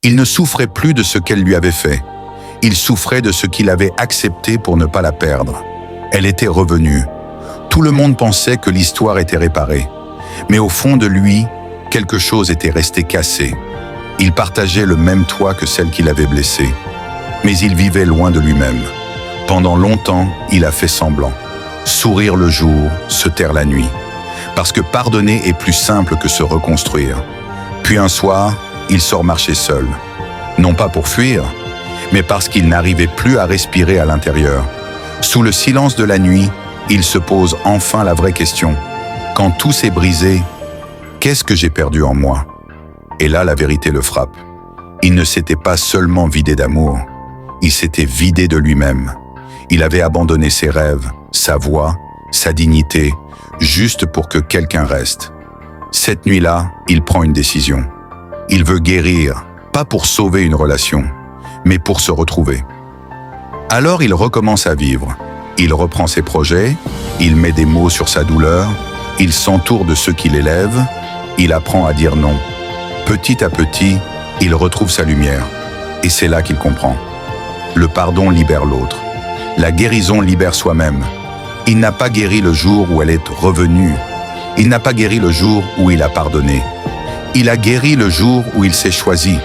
Il ne souffrait plus de ce qu'elle lui avait fait. Il souffrait de ce qu'il avait accepté pour ne pas la perdre. Elle était revenue. Tout le monde pensait que l'histoire était réparée. Mais au fond de lui, quelque chose était resté cassé. Il partageait le même toit que celle qui l'avait blessé. Mais il vivait loin de lui-même. Pendant longtemps, il a fait semblant. Sourire le jour, se taire la nuit. Parce que pardonner est plus simple que se reconstruire. Puis un soir, il sort marcher seul. Non pas pour fuir, mais parce qu'il n'arrivait plus à respirer à l'intérieur. Sous le silence de la nuit, il se pose enfin la vraie question. Quand tout s'est brisé, qu'est-ce que j'ai perdu en moi? Et là, la vérité le frappe. Il ne s'était pas seulement vidé d'amour, il s'était vidé de lui-même. Il avait abandonné ses rêves, sa voix, sa dignité, juste pour que quelqu'un reste. Cette nuit-là, il prend une décision. Il veut guérir, pas pour sauver une relation, mais pour se retrouver. Alors il recommence à vivre. Il reprend ses projets, il met des mots sur sa douleur, il s'entoure de ceux qui l'élèvent, il apprend à dire non. Petit à petit, il retrouve sa lumière. Et c'est là qu'il comprend. Le pardon libère l'autre. La guérison libère soi-même. Il n'a pas guéri le jour où elle est revenue. Il n'a pas guéri le jour où il a pardonné. Il a guéri le jour où il s'est choisi.